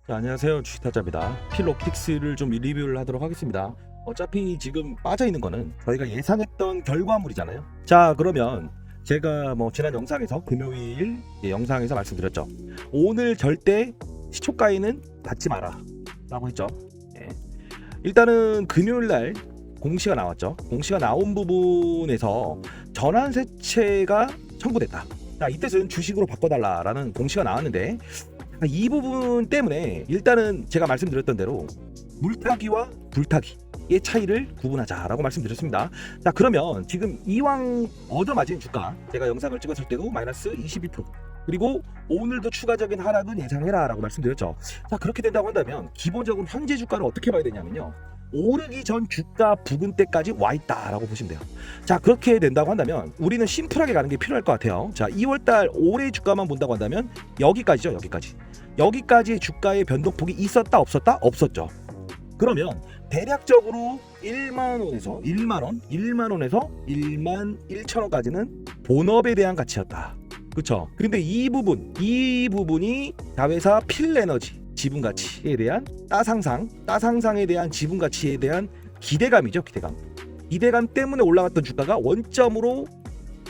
자, 안녕하세요, 주식타짜입니다. 필옵틱스를 좀 리뷰를 하도록 하겠습니다. 어차피 지금 빠져있는 거는 저희가 예상했던 결과물이잖아요. 자, 그러면 제가 지난 영상에서 금요일 영상에서 말씀드렸죠. 오늘 절대 시초가에는 받지 마라 라고 했죠. 일단은 금요일날 공시가 나왔죠. 공시가 나온 부분에서 전환세채가 청구됐다. 자, 이 뜻은 주식으로 바꿔달라라는 공시가 나왔는데, 이 부분 때문에 일단은 제가 말씀드렸던 대로 물타기와 불타기의 차이를 구분하자라고 말씀드렸습니다. 자, 그러면 지금 이왕 얻어맞은 주가, 제가 영상을 찍었을 때도 마이너스 22%, 그리고 오늘도 추가적인 하락은 예상해라 라고 말씀드렸죠. 자, 그렇게 된다고 한다면 기본적으로 현재 주가를 어떻게 봐야 되냐면요, 오르기 전 주가 부근대까지 와 있다라고 보시면 돼요. 자, 그렇게 된다고 한다면 우리는 심플하게 가는 게 필요할 것 같아요. 자, 2월달 올해 주가만 본다고 한다면 여기까지죠. 여기까지의 주가의 변동폭이 있었다 없었다? 없었죠. 그러면 대략적으로 1만원에서 1만원에서 1만 1천원까지는 본업에 대한 가치였다. 그렇죠? 그런데 이 부분이 자회사 필에너지 지분가치에 대한 따상상에 대한 지분가치에 대한 기대감이죠. 기대감 때문에 올라갔던 주가가 원점으로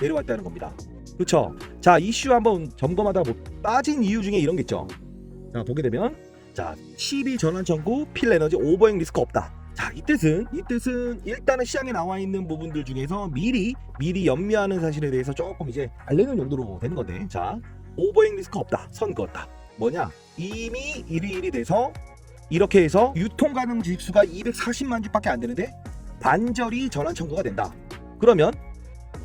내려왔다는 겁니다. 그렇죠? 자, 이슈 한번 점검하다 빠진 이유 중에 이런 게 있죠. 자, 보게 되면, 자, 12 전환 청구 필에너지 오버행 리스크 없다. 자, 이 뜻은 일단은 시장에 나와 있는 부분들 중에서 미리 염려하는 사실에 대해서 조금 이제 알리는 용도로 되는 건데, 자, 오버행 리스크 없다. 선 그었다. 뭐냐? 이미 1위 돼서 이렇게 해서 유통 가능 주식수가 240만 주밖에 안 되는데 반절이 전환 청구가 된다. 그러면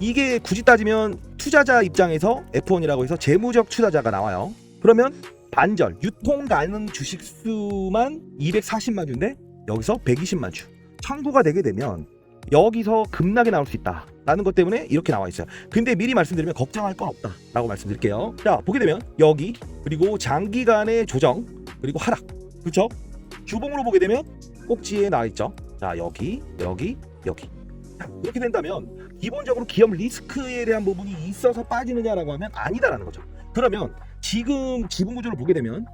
이게 굳이 따지면 투자자 입장에서 F1이라고 해서 재무적 투자자가 나와요. 그러면 반절 유통 가능 주식수만 240만 주인데 여기서 120만 주 청구가 되게 되면 여기서 급락이 나올 수 있다 라는 것 때문에 이렇게 나와 있어요. 근데 미리 말씀드리면 걱정할 건 없다 라고 말씀드릴게요. 자, 보게 되면 여기, 그리고 장기간의 조정, 그리고 하락, 그렇죠? 주봉으로 보게 되면 꼭지에 나와 있죠. 자, 여기. 자, 이렇게 된다면 기본적으로 기업 리스크에 대한 부분이 있어서 빠지느냐라고 하면 아니다라는 거죠. 그러면 지금 지분 구조를 보게 되면,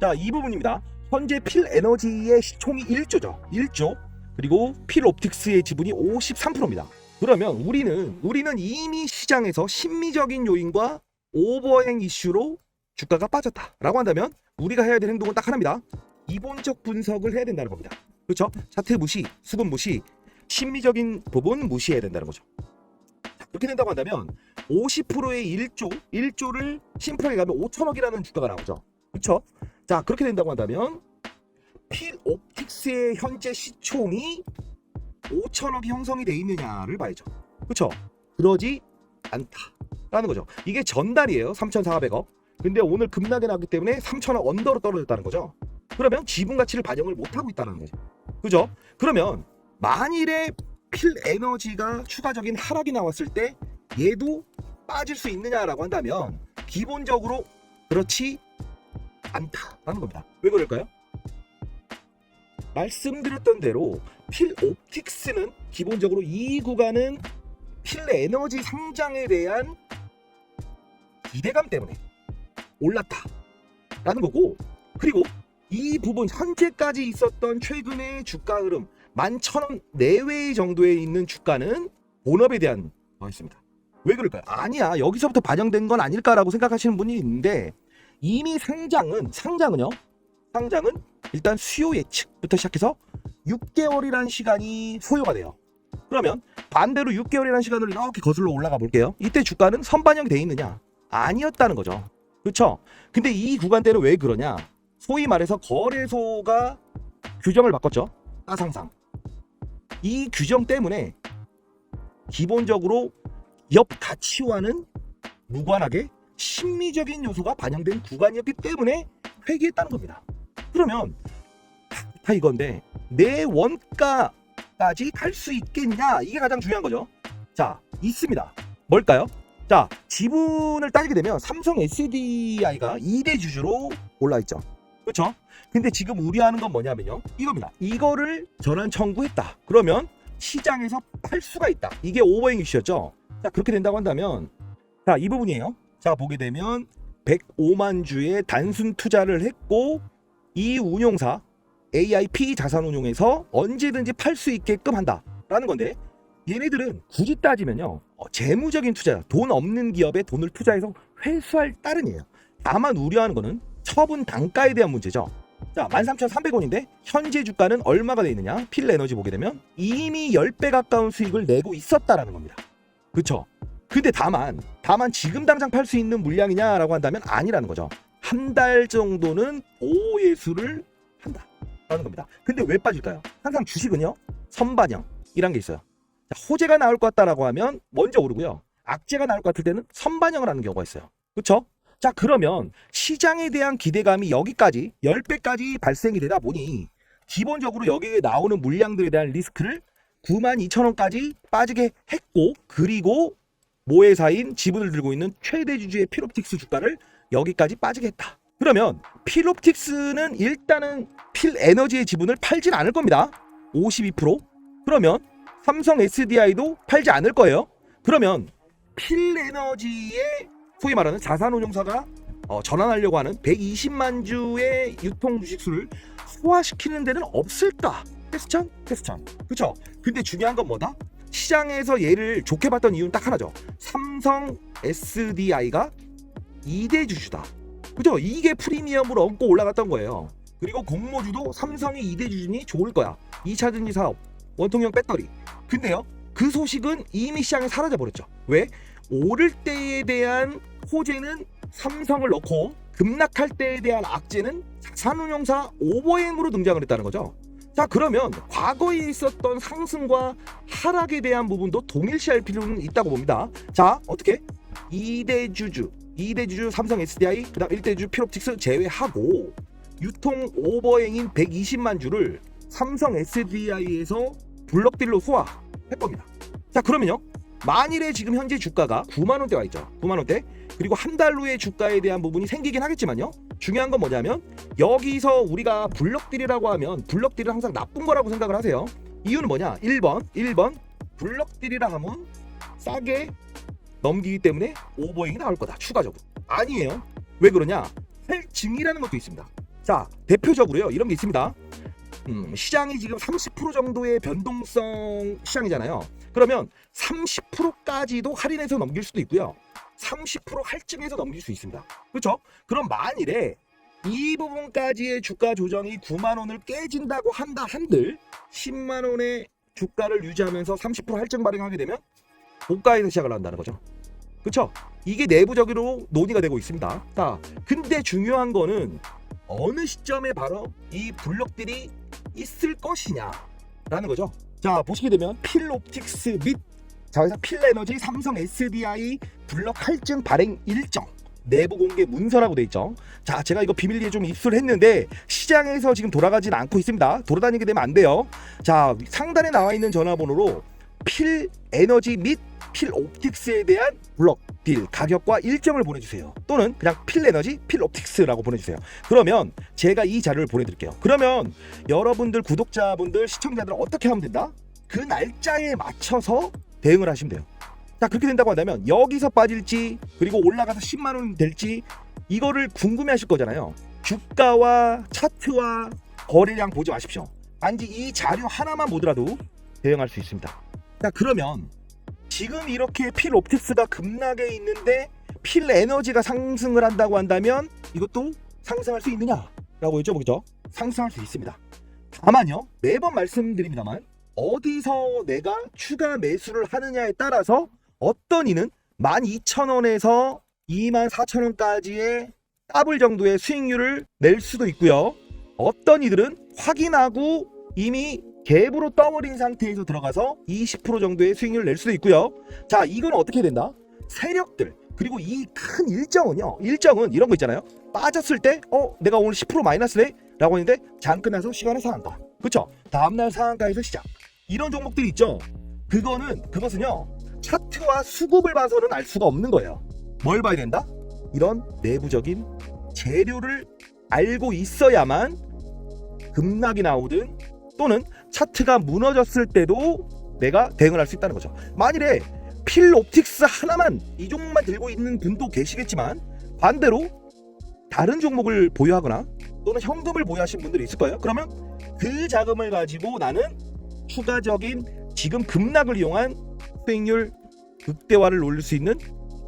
자, 이 부분입니다. 현재 필에너지의 시총이 1조죠. 그리고 필옵틱스의 지분이 53%입니다. 그러면 우리는 이미 시장에서 심리적인 요인과 오버행 이슈로 주가가 빠졌다라고 한다면 우리가 해야 될 행동은 딱 하나입니다. 기본적 분석을 해야 된다는 겁니다. 그렇죠? 차트 무시, 수급 무시, 심리적인 부분 무시해야 된다는 거죠. 그렇게 된다고 한다면 50%의 1조를 심플하게 가면 5천억이라는 주가가 나오죠. 그렇죠? 자, 그렇게 된다고 한다면 필옵틱스의 현재 시총이 5천억이 형성이 돼 있느냐를 봐야죠. 그렇죠? 그러지 않다라는 거죠. 이게 전달이에요. 3,400억. 근데 오늘 급락이 나기 때문에 3천억 언더로 떨어졌다는 거죠. 그러면 지분 가치를 반영을 못하고 있다는 거죠. 그죠? 그러면 만일에 필에너지가 추가적인 하락이 나왔을 때 얘도 빠질 수 있느냐라고 한다면 기본적으로 그렇지 않다라는 겁니다. 왜 그럴까요? 말씀드렸던 대로 필옵틱스는 기본적으로 이 구간은 필에너지 상장에 대한 기대감 때문에 올랐다라는 거고, 그리고 이 부분 현재까지 있었던 최근의 주가 흐름 11,000원 내외 정도에 있는 주가는 본업에 대한 거였습니다. 왜 그럴까요? 아니야, 여기서부터 반영된 건 아닐까라고 생각하시는 분이 있는데, 이미 상장은 일단 수요 예측부터 시작해서 6개월이라는 시간이 소요가 돼요. 그러면 반대로 6개월이라는 시간을 이렇게 거슬러 올라가 볼게요. 이때 주가는 선반영이 돼 있느냐? 아니었다는 거죠. 그렇죠? 근데 이 구간대는 왜 그러냐? 소위 말해서 거래소가 규정을 바꿨죠. 따상상. 이 규정 때문에 기본적으로 기업 가치와는 무관하게 심리적인 요소가 반영된 구간이었기 때문에 회귀했다는 겁니다. 그러면 다 이건데 내 원가까지 갈 수 있겠냐? 이게 가장 중요한 거죠. 자, 있습니다. 뭘까요? 자, 지분을 따지게 되면 삼성 SDI가 2대 주주로 올라있죠. 그렇죠? 근데 지금 우려하는 건 뭐냐면요, 이겁니다. 이거를 전환 청구했다. 그러면 시장에서 팔 수가 있다. 이게 오버행 이슈였죠. 자, 그렇게 된다고 한다면, 자, 이 부분이에요. 자, 보게 되면 105만 주의 단순 투자를 했고 이 운용사 AIP 자산운용에서 언제든지 팔 수 있게끔 한다라는 건데, 얘네들은 굳이 따지면요, 재무적인 투자, 돈 없는 기업에 돈을 투자해서 회수할 따름이에요. 다만 우려하는 거는 처분 단가에 대한 문제죠. 자, 13,300원인데 현재 주가는 얼마가 돼 있느냐? 필에너지 보게 되면 이미 10배 가까운 수익을 내고 있었다라는 겁니다. 그쵸? 근데 다만 지금 당장 팔 수 있는 물량이냐라고 한다면 아니라는 거죠. 한 달 정도는 보호예수를 한다라는 겁니다. 근데 왜 빠질까요? 항상 주식은요, 선반영이란 게 있어요. 자, 호재가 나올 것 같다라고 하면 먼저 오르고요, 악재가 나올 것 같을 때는 선반영을 하는 경우가 있어요. 그쵸? 자, 그러면 시장에 대한 기대감이 여기까지 10배까지 발생이 되다 보니 기본적으로 여기에 나오는 물량들에 대한 리스크를 92,000원까지 빠지게 했고, 그리고 모회사인 지분을 들고 있는 최대 주주의 필옵틱스 주가를 여기까지 빠지게 했다. 그러면 필옵틱스는 일단은 필에너지의 지분을 팔진 않을 겁니다. 52%. 그러면 삼성 SDI도 팔지 않을 거예요. 그러면 필에너지의 소위 말하는 자산운용사가 전환하려고 하는 120만 주의 유통 주식수를 소화시키는 데는 없을까? 퀘스천? 그쵸? 근데 중요한 건 뭐다? 시장에서 얘를 좋게 봤던 이유는 딱 하나죠. 삼성 SDI가 2대 주주다. 그죠? 이게 프리미엄으로 얹고 올라갔던 거예요. 그리고 공모주도 삼성이 2대 주주니 좋을 거야. 2차 전지 사업, 원통형 배터리. 근데요, 그 소식은 이미 시장에 사라져 버렸죠. 왜? 오를 때에 대한 호재는 삼성을 넣고 급락할 때에 대한 악재는 자산운용사 오버행으로 등장을 했다는 거죠. 자, 그러면 과거에 있었던 상승과 하락에 대한 부분도 동일시할 필요는 있다고 봅니다. 자, 어떻게? 2대 주주 삼성 SDI, 그 다음 1대 주주 필옵틱스 제외하고 유통 오버행인 120만 주를 삼성 SDI에서 블럭딜로 소화할 겁니다. 자, 그러면요, 만일에 지금 현재 주가가 9만원대 와 있죠. 9만원대. 그리고 한 달 후에 주가에 대한 부분이 생기긴 하겠지만요, 중요한 건 뭐냐면 여기서 우리가 블럭딜이라고 하면 블럭딜은 항상 나쁜 거라고 생각을 하세요. 이유는 뭐냐? 1번 블럭딜이라 하면 싸게 넘기기 때문에 오버행이 나올 거다, 추가적으로. 아니에요. 왜 그러냐? 할증이라는 것도 있습니다. 자, 대표적으로요, 이런 게 있습니다. 시장이 지금 30% 정도의 변동성 시장이잖아요. 그러면 30%까지도 할인해서 넘길 수도 있고요, 30% 할증해서 넘길 수 있습니다. 그렇죠? 그럼 만일에 이 부분까지의 주가 조정이 9만원을 깨진다고 한다 한들 10만원의 주가를 유지하면서 30% 할증 발행하게 되면 고가에서 시작을 한다는 거죠. 그렇죠? 이게 내부적으로 논의가 되고 있습니다. 자, 근데 중요한 거는 어느 시점에 바로 이 블록들이 있을 것이냐라는 거죠. 자, 보시게 되면 필옵틱스 및 자회사 필에너지 삼성 SDI 블럭 할증 발행 일정 내부 공개 문서라고 돼 있죠. 자, 제가 이거 비밀리에 좀 입수를 했는데 시장에서 지금 돌아가진 않고 있습니다. 돌아다니게 되면 안 돼요. 자, 상단에 나와 있는 전화번호로 필에너지 및 필옵틱스에 대한 블럭 딜 가격과 일정을 보내주세요. 또는 그냥 필에너지 필옵틱스라고 보내주세요. 그러면 제가 이 자료를 보내드릴게요. 그러면 여러분들 구독자분들 시청자들은 어떻게 하면 된다? 그 날짜에 맞춰서 대응을 하시면 돼요. 자, 그렇게 된다고 한다면 여기서 빠질지 그리고 올라가서 10만원 될지 이거를 궁금해 하실 거잖아요. 주가와 차트와 거래량 보지 마십시오. 단지 이 자료 하나만 보더라도 대응할 수 있습니다. 자, 그러면 지금 이렇게 필옵틱스가 급락에 있는데 필에너지가 상승을 한다고 한다면 이것도 상승할 수 있느냐라고 여쭤보겠죠. 상승할 수 있습니다. 다만요, 매번 말씀드립니다만 어디서 내가 추가 매수를 하느냐에 따라서 어떤 이는 12,000원에서 24,000원까지의 더블 정도의 수익률을 낼 수도 있고요, 어떤 이들은 확인하고 이미 갭으로 떠버린 상태에서 들어가서 20% 정도의 수익률을 낼 수도 있고요. 자, 이건 어떻게 된다? 세력들 그리고 이 큰 일정은요, 일정은 이런 거 있잖아요. 빠졌을 때 내가 오늘 10% 마이너스네 라고 했는데 장 끝나서 시간에 상한가, 그쵸? 다음날 상한가에서 시작, 이런 종목들이 있죠. 그것은요, 차트와 수급을 봐서는 알 수가 없는 거예요. 뭘 봐야 된다? 이런 내부적인 재료를 알고 있어야만 급락이 나오든 또는 차트가 무너졌을 때도 내가 대응을 할 수 있다는 거죠. 만일에 필옵틱스 하나만, 이 종목만 들고 있는 분도 계시겠지만 반대로 다른 종목을 보유하거나 또는 현금을 보유하신 분들이 있을 거예요. 그러면 그 자금을 가지고 나는 추가적인 지금 급락을 이용한 수익률 극대화를 올릴 수 있는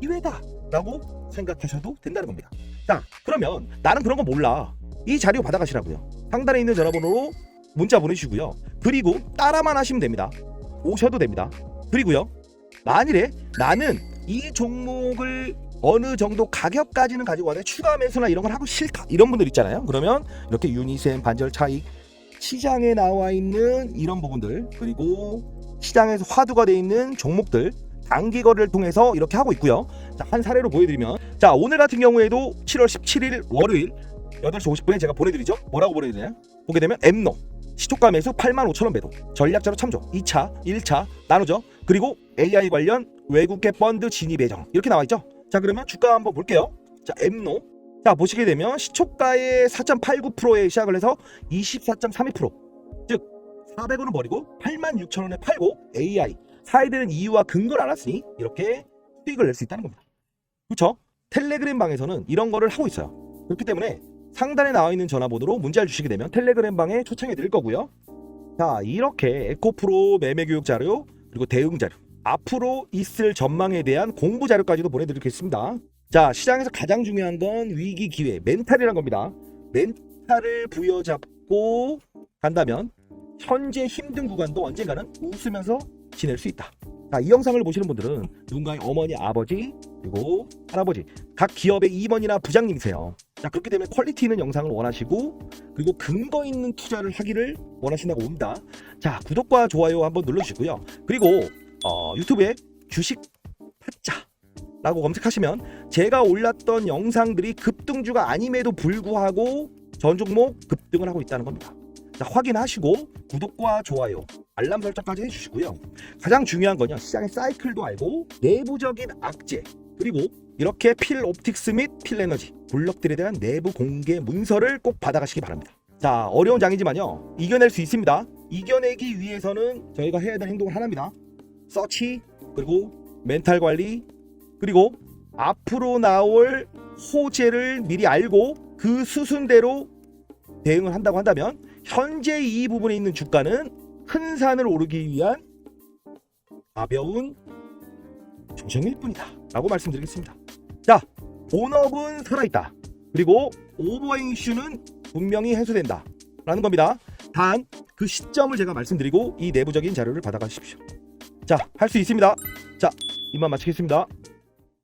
기회다라고 생각하셔도 된다는 겁니다. 자, 그러면 나는 그런 거 몰라. 이 자료 받아가시라고요. 상단에 있는 전화번호로 문자 보내주시고요. 그리고 따라만 하시면 됩니다. 오셔도 됩니다. 그리고요, 만일에 나는 이 종목을 어느 정도 가격까지는 가지고 와야 추가 매수나 이런 걸 하고 싫다, 이런 분들 있잖아요. 그러면 이렇게 유니셈, 반절 차익, 시장에 나와 있는 이런 부분들, 그리고 시장에서 화두가 되어 있는 종목들 단기 거래를 통해서 이렇게 하고 있고요. 자, 한 사례로 보여드리면, 자, 오늘 같은 경우에도 7월 17일 월요일 8시 50분에 제가 보내드리죠. 뭐라고 보내드리나요? 보게 되면 엠노 시초가 매수 85,000원 배도, 전략자료 참조, 2차 1차 나누죠. 그리고 AI 관련 외국계 펀드 진입 예정, 이렇게 나와 있죠. 자, 그러면 주가 한번 볼게요. 자, 엠노, 자, 보시게 되면 시초가의 4.89%에 시작을 해서 24.32%, 즉 400원은 버리고 86,000원에 팔고 AI 사야 되는 이유와 근거를 알았으니 이렇게 수익을 낼 수 있다는 겁니다. 그렇죠? 텔레그램 방에서는 이런 거를 하고 있어요. 그렇기 때문에 상단에 나와 있는 전화번호로 문자를 주시게 되면 텔레그램 방에 초청해 드릴 거고요. 자, 이렇게 에코프로 매매 교육 자료, 그리고 대응 자료, 앞으로 있을 전망에 대한 공부 자료까지도 보내드리겠습니다. 자, 시장에서 가장 중요한 건 위기 기회, 멘탈이란 겁니다. 멘탈을 부여잡고 간다면 현재 힘든 구간도 언젠가는 웃으면서 지낼 수 있다. 자, 이 영상을 보시는 분들은 누군가의 어머니, 아버지, 그리고 할아버지, 각 기업의 임원이나 부장님이세요. 자, 그렇기 때문에 퀄리티 있는 영상을 원하시고, 그리고 근거 있는 투자를 하기를 원하신다고 봅니다. 자, 구독과 좋아요 한번 눌러주시고요. 그리고 유튜브에 주식 타짜라고 검색하시면 제가 올렸던 영상들이 급등주가 아님에도 불구하고 전 종목 급등을 하고 있다는 겁니다. 자, 확인하시고 구독과 좋아요, 알람 설정까지 해주시고요. 가장 중요한 건요, 시장의 사이클도 알고 내부적인 악재, 그리고 이렇게 필옵틱스 및 필에너지 블록들에 대한 내부 공개 문서를 꼭 받아가시기 바랍니다. 자, 어려운 장이지만요, 이겨낼 수 있습니다. 이겨내기 위해서는 저희가 해야 되는 행동은 하나입니다. 서치, 그리고 멘탈 관리, 그리고 앞으로 나올 호재를 미리 알고 그 수순대로 대응을 한다고 한다면 현재 이 부분에 있는 주가는 큰 산을 오르기 위한 가벼운 조정일 뿐이다 라고 말씀드리겠습니다. 자, 본업은 살아있다, 그리고 오버행 이슈는 분명히 해소된다 라는 겁니다. 단 그 시점을 제가 말씀드리고 이 내부적인 자료를 받아가십시오. 자, 할 수 있습니다. 자, 이만 마치겠습니다.